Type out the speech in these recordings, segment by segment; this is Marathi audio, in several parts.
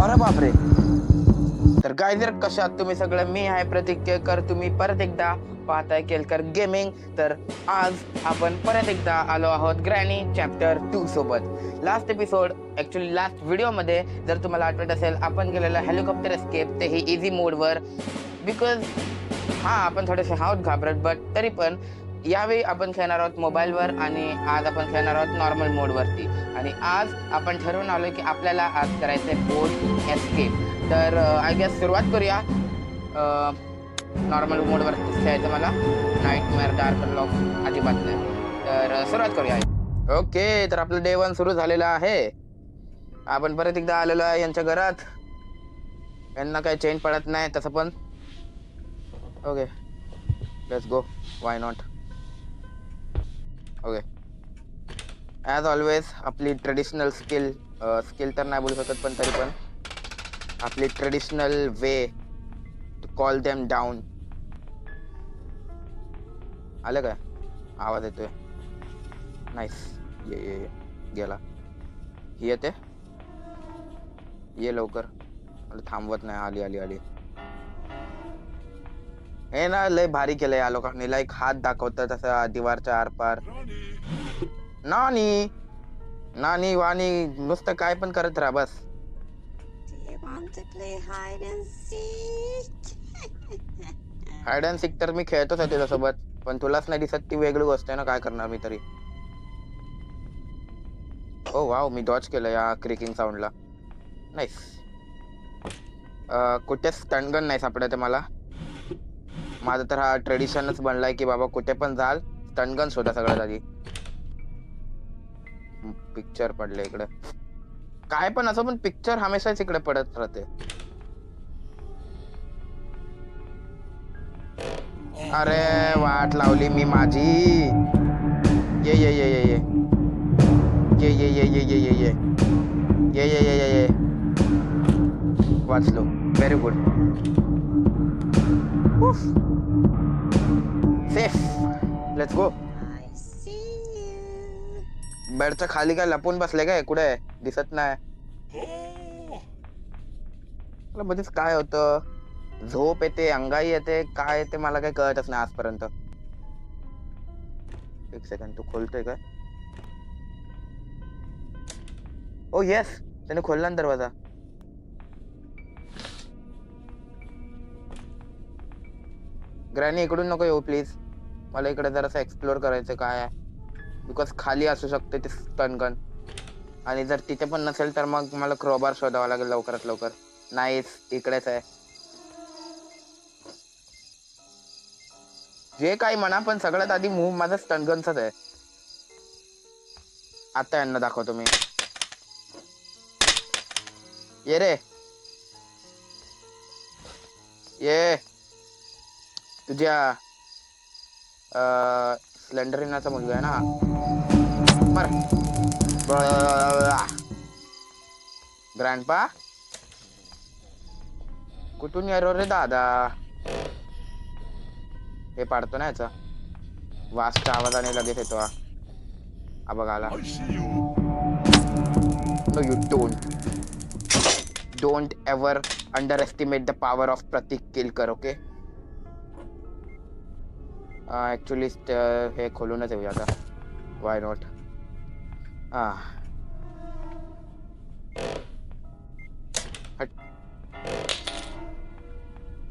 अरे बापरे. तर गाईज कशा आहात तुम्ही सगळे. मी आहे प्रतीक केळकर. तुम्ही परत एकदा पाहताय केळकर गेमिंग. तर आज आपण परत एकदा आलो आहोत ग्रॅनी चॅप्टर 2 सोबत. लास्ट एपिसोड ऍक्च्युली लास्ट व्हिडिओमध्ये जर तुम्हाला आठवत असेल आपण केलेलं हेलिकॉप्टर एस्केप, तेही इझी मोडवर. बिकॉज आपण थोडेसे आहोत घाबरत, बट तरी पण यावेळी आपण खेळणार आहोत मोबाईलवर आणि आज आपण खेळणार आहोत नॉर्मल मोडवरती. आणि आज आपण ठरवून आलोय की आपल्याला आज करायचंय बोट एस्केप. तर आय गेस सुरुवात करूया. नॉर्मल मोडवर खेळायचं मला. नाईटमेअर डार्क लॉक अजिबात नाही. तर सुरुवात करूया. ओके, तर आपलं डे 1 सुरू झालेलं आहे. आपण परत एकदा आलेलो आहे यांच्या घरात. यांना काही चेंज पडत नाही तसं पण. Okay, let's go. Why not. Okay, as always आपली ट्रेडिशनल स्किल तर नाही बोलू शकत, पण तरी पण आपली traditional way to call them down. आलं काय? आवाज येतोय. नाईस. ये गेला. ही येते. ये लवकर. मला थांबवत नाही. आली आली आली. हे ना लय भारी केलं या लोकांनी. लाईक हात दाखवतात असं दिवारच्या आरपार. नानी नानी वाणी नुसतं काय पण करत राहा बस. हायड अँड सीक तर मी खेळतोच आहे त्याच्यासोबत, पण तुलाच नाही दिसत ती वेगळी गोष्ट आहे ना. काय करणार मी तरी. ओ वाव, मी डॉच केलं या क्रिकिंग साऊंडला. नाईस. कुठे स्टनगन नाही सापडत मला. माझा तर हा ट्रेडिशनच बनलाय की बाबा कुठे पण जाल स्टनगन शोधा सगळ्यात आधी. पिक्चर पडले इकडे. काय पण असं, पण पिक्चर हमेशाच इकडे पडत राहते. अरे वाट लावली मी माझी. ये ये ये ये ये ये ये ये ये ये ये ये ये ये ये ये ये वाचलो. Very good. Safe. Let's go. बेडच्या खाली काय लपून बसले काय? कुठे दिसत नाही. मला मध्येच काय होतं, झोप येते, अंगाई येते, काय येते मला काही कळतच नाही आजपर्यंत. एक सेकंड, तू खोलतोय काय? ओ येस, त्याने खोलला दरवाजा. ग्रॅनी इकडून नको येऊ प्लीज. मला इकडे जरासं एक्सप्लोर करायचं काय आहे. बिकॉज खाली असू शकते ते स्टनगन, आणि जर तिथे पण नसेल तर मग मला क्रोबार शोधावा लागेल लवकरात लवकर. नाहीच, इकडेच आहे. जे काही म्हणा, पण सगळ्यात आधी मूव माझा स्टनगनचाच आहे. आता यांना दाखवतो मी. ये रे ये. तुझ्या स्लेंडरिनाचा मुलगा आहे ना. मर. ग्रँडपा कुठून येरो रे दादा. हे पाडतो ना याचा वासच्या आवाजाने लगेच येतो हा बघ आला. No you don't ever underestimate the power of Pratik Kelkar. Okay, actually हे खोलूनच येऊया आता. Why not.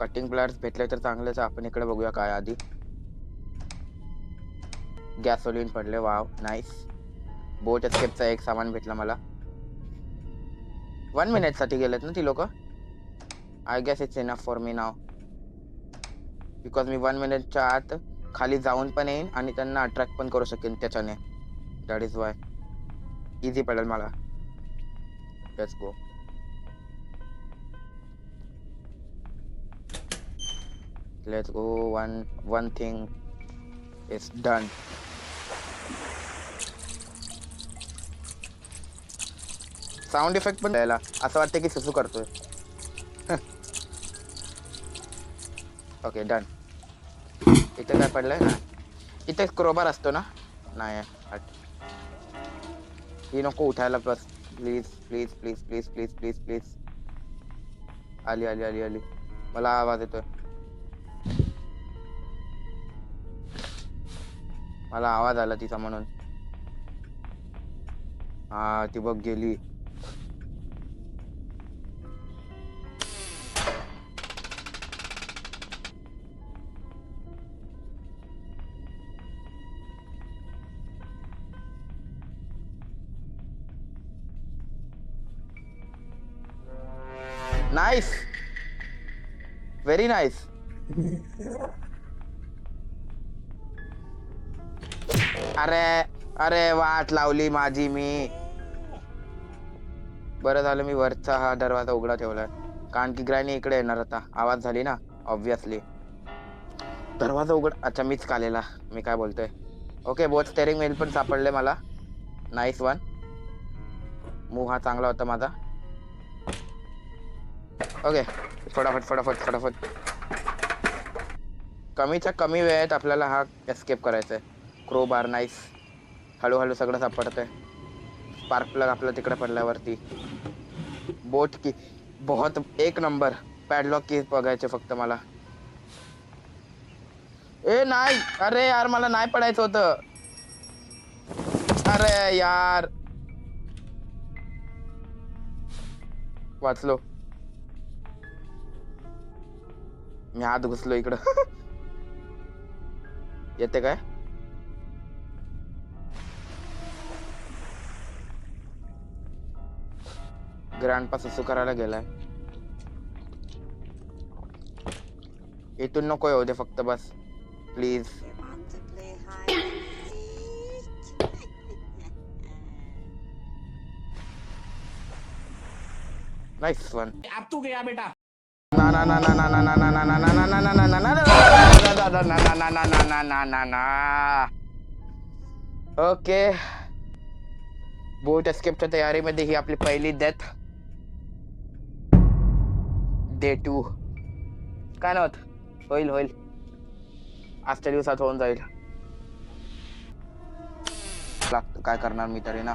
कटिंग प्लायर्स भेटले तर चांगलेच. आपण इकडे बघूया काय आधी. गॅसोलिन पडले. Wow nice. बोट एस्केपचा एक सामान भेटला मला. 1 मिनिट साठी गेलेत ना ती लोक. I guess it's enough for me now, because मी 1 मिनिटच्या आत खाली जाऊन पण येईन आणि त्यांना अट्रॅक्ट पण करू शकेन त्याच्याने. दॅट इज वाय इझी पडेल मला. Let's go. Let's go. One thing is done. Sound effect पण द्यायला असं वाटतं की सुसू करतोय. Okay done. इथे काय पडलंय ना. इथे क्रोबार असतो ना. नाही ही नको उठायला बस. Please please please please please please please. आली आली आली आली. मला आवाज येतोय. मला आवाज आला तिचा म्हणून. हा ती बघ गेली. Nice, very nice. अरे अरे वाट लावली माझी मी. बरं झालं मी वरचा हा दरवाजा उघडा ठेवलाय, कारण की ग्रॅनी इकडे येणार आता. आवाज झाली ना ऑब्विसली. दरवाजा उघड. अच्छा मीच कालेला. मी काय बोलतोय. ओके बोथ स्टेअरिंग व्हील पण सापडले मला. Nice one. मूव हा चांगला होता माझा. ओके फटाफट फटाफट फटाफट. कमीच्या कमी वेळेत आपल्याला हा एस्केप करायचा आहे. Crowbar nice. हळूहळू सगळं सापडतंय. स्पार्क प्लग आपल्या तिकडे पडल्यावरती. बोट की बहुत एक नंबर. पॅडलॉक की बघायचे फक्त मला. ए नाही, अरे यार मला नाही पडायचं होतं. अरे यार वाचलो. मी हात घुसलो इकडं. येते काय. ग्रँडपा सुसू करायला गेलाय. इथून नको येऊ दे फक्त बस प्लीज. Nice one. अब तू गया बेटा. ना ना ना ना ना ना ना ना ना ना ना ना ना ना ना ना ना. ओके बोट एस्केपच्या तयारीमध्ये ही आपली पहिली डेथ. डे 2 काय नव्हत. होईल होईल. आजच्या दिवसात होऊन जाईल. लागतं काय करणार मी तरी ना.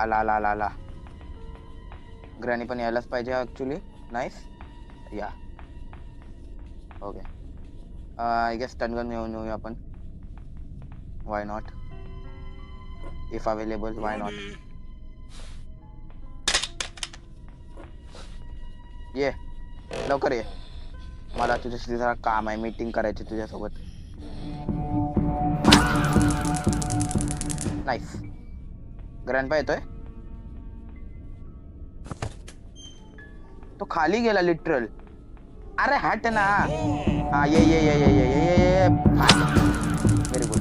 आला आला आला आला. ग्रॅनी पण यायलाच पाहिजे ऍक्च्युली. नाईस या. ओके आय गेस टनगन घेऊन येऊया आपण. Why not. If available why not. ये लवकर ये. मला तुझ्याशी जरा काम आहे. मीटिंग करायची तुझ्यासोबत. नाईस. ग्रँडपा येतोय. तो खाली गेला लिटरल. अरे हट ना. हा ये ये ये ये ये ये ये. Very good.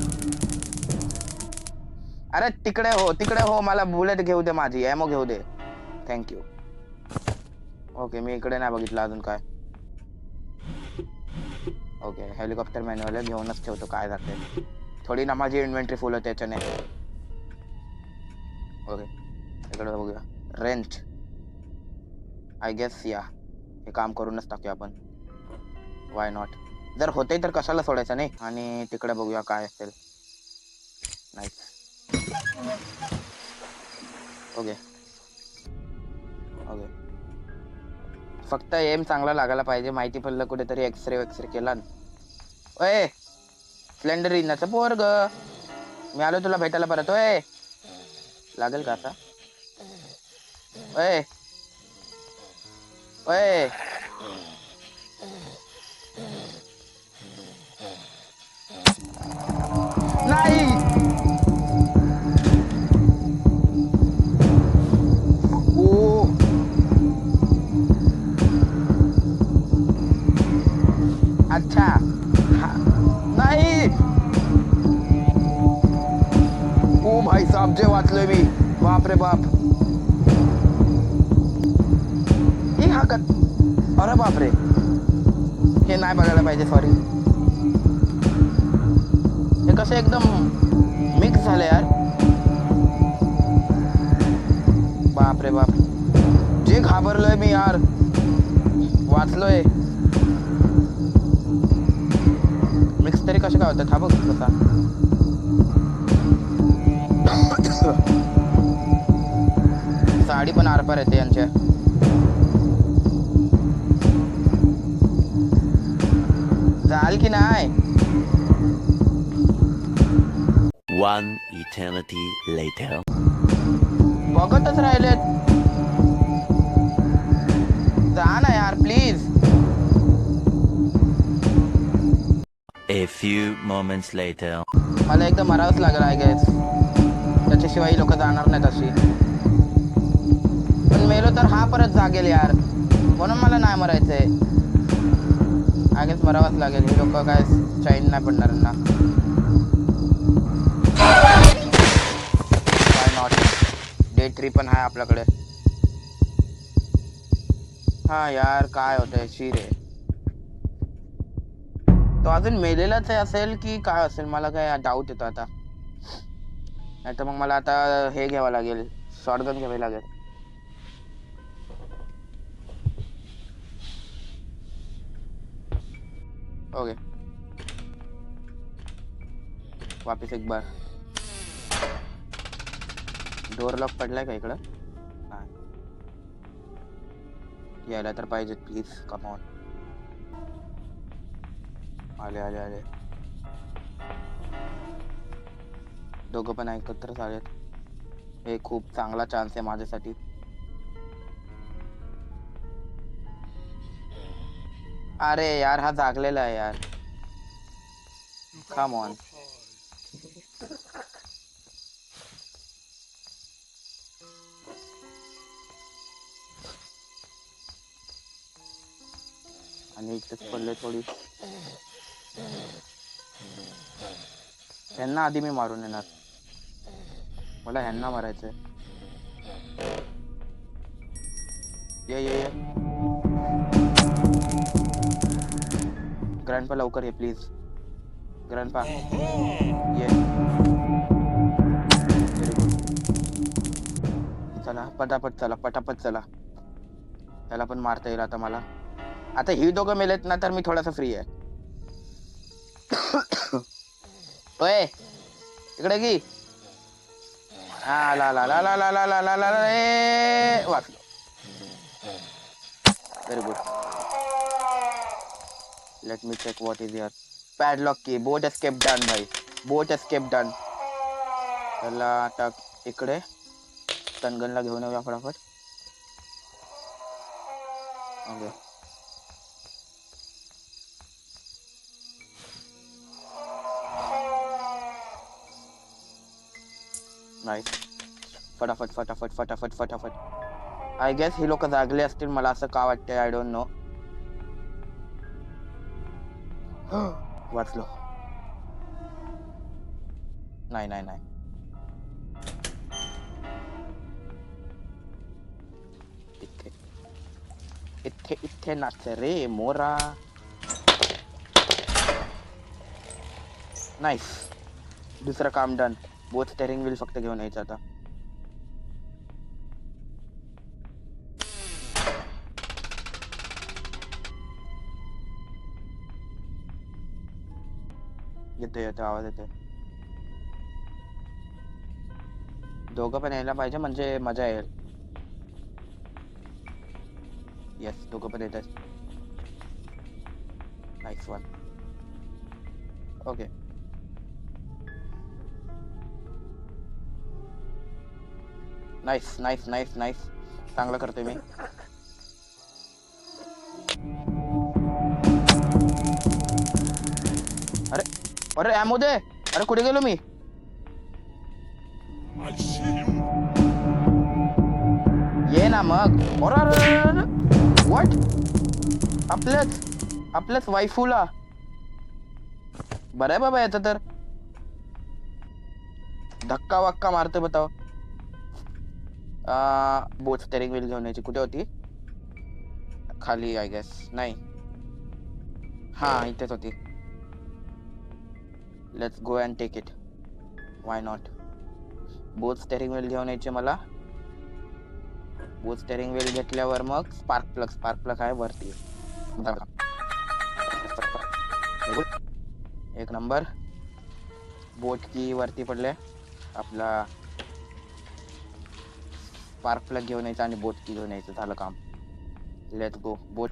अरे तिकडे हो तिकडे हो. मला बुलेट घेऊ दे. माझी एमो घेऊ दे. थँक्यू. ओके मी इकडे नाही बघितलं अजून काय. ओके हेलिकॉप्टर मॅन्युअल घेऊनच ठेवतो. काय जाते थोडी ना माझी इन्व्हेंटरी फुल होते त्याच्याने. ओके इकडे बघूया. रेंट आय गेस या. हे काम करूनच टाकूया आपण. Why not. जर होते तर कशाला सोडायचं नाही. आणि तिकडे बघूया काय असेल. नाईस. ओके ओके फक्त एम चांगला लागायला पाहिजे. माहिती पडलं कुठेतरी एक्सरे वेक्सरे केला. ओय स्लेंडरी नचं पोरग. मी आलो तुला भेटायला परत. ओय लागेल का आता. ओय ओय नाही. ओ अच्छा नाही. ओ भाई साहब जे वाचलोय मी. बाप रे बाप. ही हा का. अरे बाप रे. हे नाही बघायला पाहिजे. सॉरी. हे कसं एकदम मिक्स झालं यार. बाप रे बाप. जे घाबरलोय मी यार. वाचलोय. मिक्स तरी कसे काय होतात हा बघ कसा. साडी पण आरपार येते यांच्या. चाल की नाही. One eternity later. बघतच राहिलेत. जा ना यार please. A few moments later. मला एकदम मरावंच लागेल आय गेस. त्याच्याशिवाय ही लोक जाणार नाहीत अशी. पण मेलो तर हा परत जागेल यार, म्हणून मला नाही मरायचंय. आय गेस मरावंच लागेल. ही लोक काय चैन नाही पडणार ना. Why not. डे 3 पण आहे आपल्याकडे. हा यार काय होतंय शिरे. तो अजून मेलेलाच आहे असेल की काय असेल, मला काय डाऊट येतो आता. नाही तर मग मला आता हे घ्यावं लागेल, शॉटगन घ्यावी लागेल. ओके वापिस एक बार. डोर लॉक पडलाय का इकडं? नाही. यायला तर पाहिजे प्लीज. Come on. आले आले आले. दोघं पण एकत्रच आलेत. हे खूप चांगला चान्स आहे माझ्यासाठी. अरे यार हा जागलेला आहे यार. Come on. आणि इथेच पडले थोडी. ह्यांना आधी मी मारून येणार. मला ह्यांना मारायचंय. ये ये ये. ग्रँडपा लवकर ये प्लीज. ग्रँडपा ये. Very good. चला पटापट चला पटापट चला. त्याला पण मारता येईल आता मला. आता ही दोघं मेलेत ना तर मी थोडासा फ्री आहे. ओए इकडे की. हा ला ला ला ला ला ला ला ला ला वाचलो. Very good. Let me check what is here. Padlock key. Boat escape done भाई. Boat escape done. त्याला आता इकडे स्टनगनला घेऊन येऊया फटाफट. Okay nice. फटाफट फटाफट फटाफट फटाफट. आय गेस ही लोक जागले असतील मला असं का वाटतंय. I don't know. वाचलो. नाही नाही नाही. इथे इथे इथे नाच रे मोरा. नाईस. दुसरं काम डन. बोथ स्टेरिंग व्हील फक्त घेऊन यायचं आता. येतो येतो आवाज येतो. दोघं पण यायला पाहिजे म्हणजे मजा येईल. येस दोघं पण येत आहेत. Nice one. Okay nice nice nice nice. चांगलं करतोय मी. अरे अरे ॲमो दे. अरे कुठे गेलो मी. ये ना मग. व्हॉट. आपल्याच वायफूला. बरं आहे बाबा येतं तर. धक्का वक्का मारते बताव. बोट स्टेरिंग व्हील घेऊन यायची. कुठे होती. खाली आय गेस. नाही हा इथेच होती. Let's go and take it. Why not. Both steering wheel घेऊन यायचे मला. बोथ स्टेरिंग व्हील घेतल्यावर मग स्पार्क प्लग आहे वरती. एक नंबर. बोट की वरती पडले. आपला स्पार्क प्लग घेऊन यायचं आणि बोट की घेऊन यायचं. झालं काम. Let's go. बोट.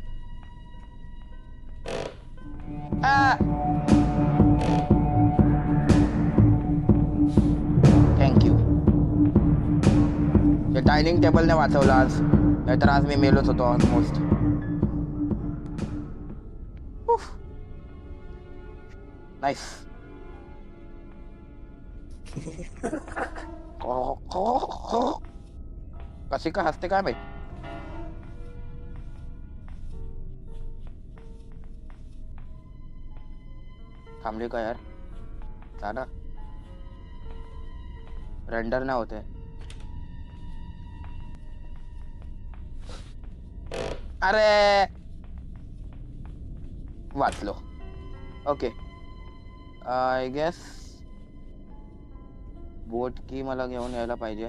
थँक्यू. ते डायनिंग टेबलने वाचवलं आज, नाहीतर आज मी मेलोच होतो ऑलमोस्ट. नाईस. कशी का हसते काय माहित. थांबले का यार. झालं. रेंडर नाही होते. अरे वाचलो. ओके. आय गेस बोट की मला घेऊन यायला पाहिजे.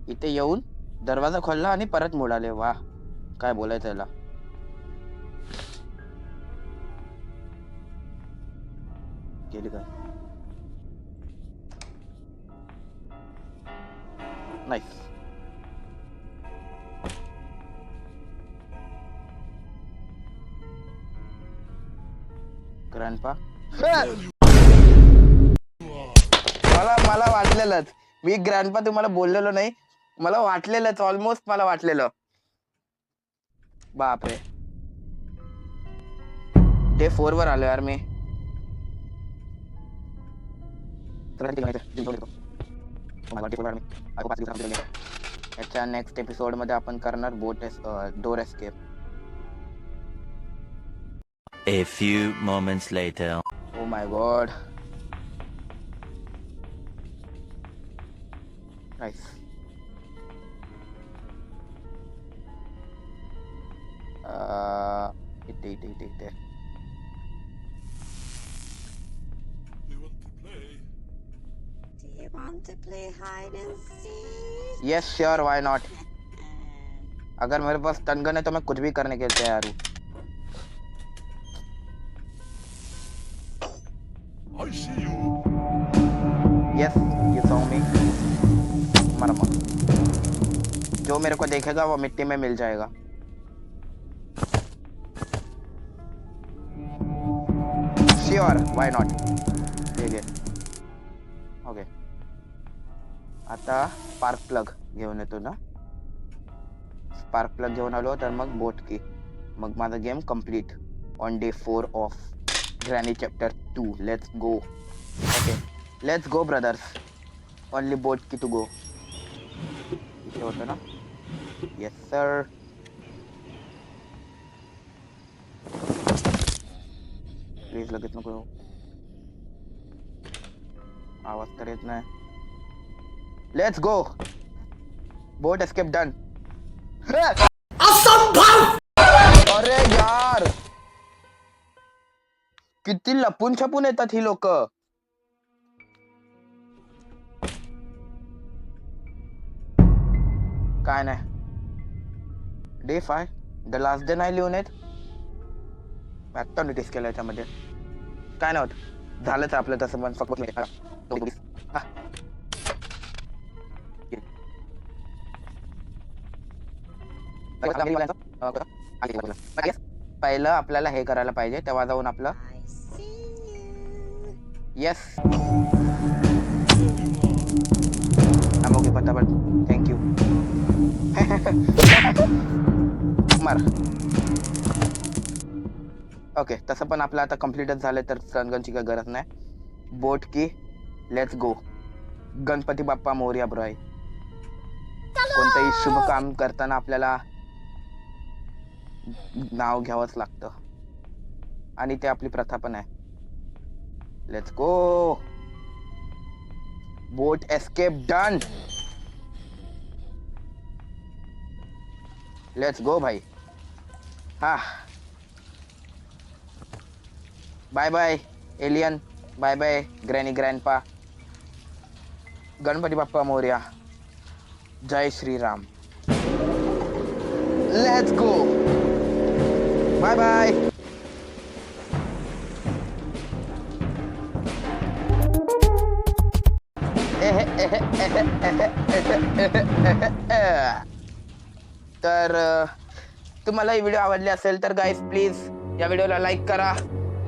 इथे येऊन दरवाजा खोलला आणि परत मोडाले. वा, काय बोलायचं याला. गेली काय. नाईस. ग्रँडपा. मला वाटलेलंच. मी ग्रँडपा तुम्हाला बोललेलो नाही. मला वाटलेलंच. ऑलमोस्ट मला वाटलेलं. बापरे. डे 4 वर आलो यार मी. याच्या नेक्स्ट एपिसोड मध्ये आपण करणार door escape. A few moments later. Oh my God. Nice. इथे. Do you want to play hide and seek? Yes sure, व्हाई नॉट. अगर मेरे पास टन गन है तो मैं कुछ भी करने के लिए तैयार हूँ. Yes, you saw me. मरमा. जो मेरे को देखेगा वो मिट्टी में मिल जाएगा. श्योर, व्हाई नॉट. ठीक आहे. ओके. आता स्पार्क प्लग घेऊन येतो ना. स्पार्क प्लग घेऊन आलो तर मग बोट की. मग माझा game complete on day 4 of granny chapter 2. Let's go. Okay, let's go brothers. Only boat key to गो. इथे होतं ना. Yes sir. प्लीज लगेच नको. आवाज तर येत नाही. Let's go. Boat escape done. असंभव. अरे यार, किती लपून छपून येतात ही लोक. काय नाही. डे 5 द लास्ट डे नाही लिहून येत. आता नोटीस केलं याच्यामध्ये. काय नाही होत. झालंच आपलं तसं पण फक्त पहिलं आपल्याला हे करायला पाहिजे. तेव्हा जाऊन आपलं. I see you. Yes. Okay पटापट. थँक्यू. मार. ओके, तसं पण आपलं आता कम्प्लीटच झालं तर गनची काही गरज नाही. Boat key. Let's go. Ganpati बाप्पा मोरया ब्राय. कोणतंही शुभ काम करताना आपल्याला नाव घ्यावंच लागतं आणि ते आपली प्रथा पण आहे. Let's go. Boat escape done. Let's go भाई. हा. Bye bye alien. Bye bye granny grandpa. Ganpati बाप्पा मोरया. जय Shriram. Let's go. Bye bye. तर तुम्हाला ही व्हिडिओ आवडली असेल तर गाईज प्लीज या व्हिडिओला लाईक करा,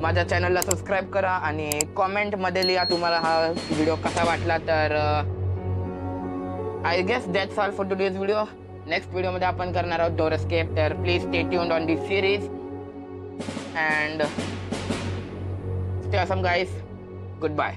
माझ्या चॅनलला सबस्क्राईब करा आणि कॉमेंटमध्ये लिहा तुम्हाला हा व्हिडिओ कसा वाटला. तर I guess that's all for today's video. Next व्हिडिओमध्ये आपण करणार आहोत डोर एस्केप. तर please stay tuned on this series and stay awesome guys. Good bye.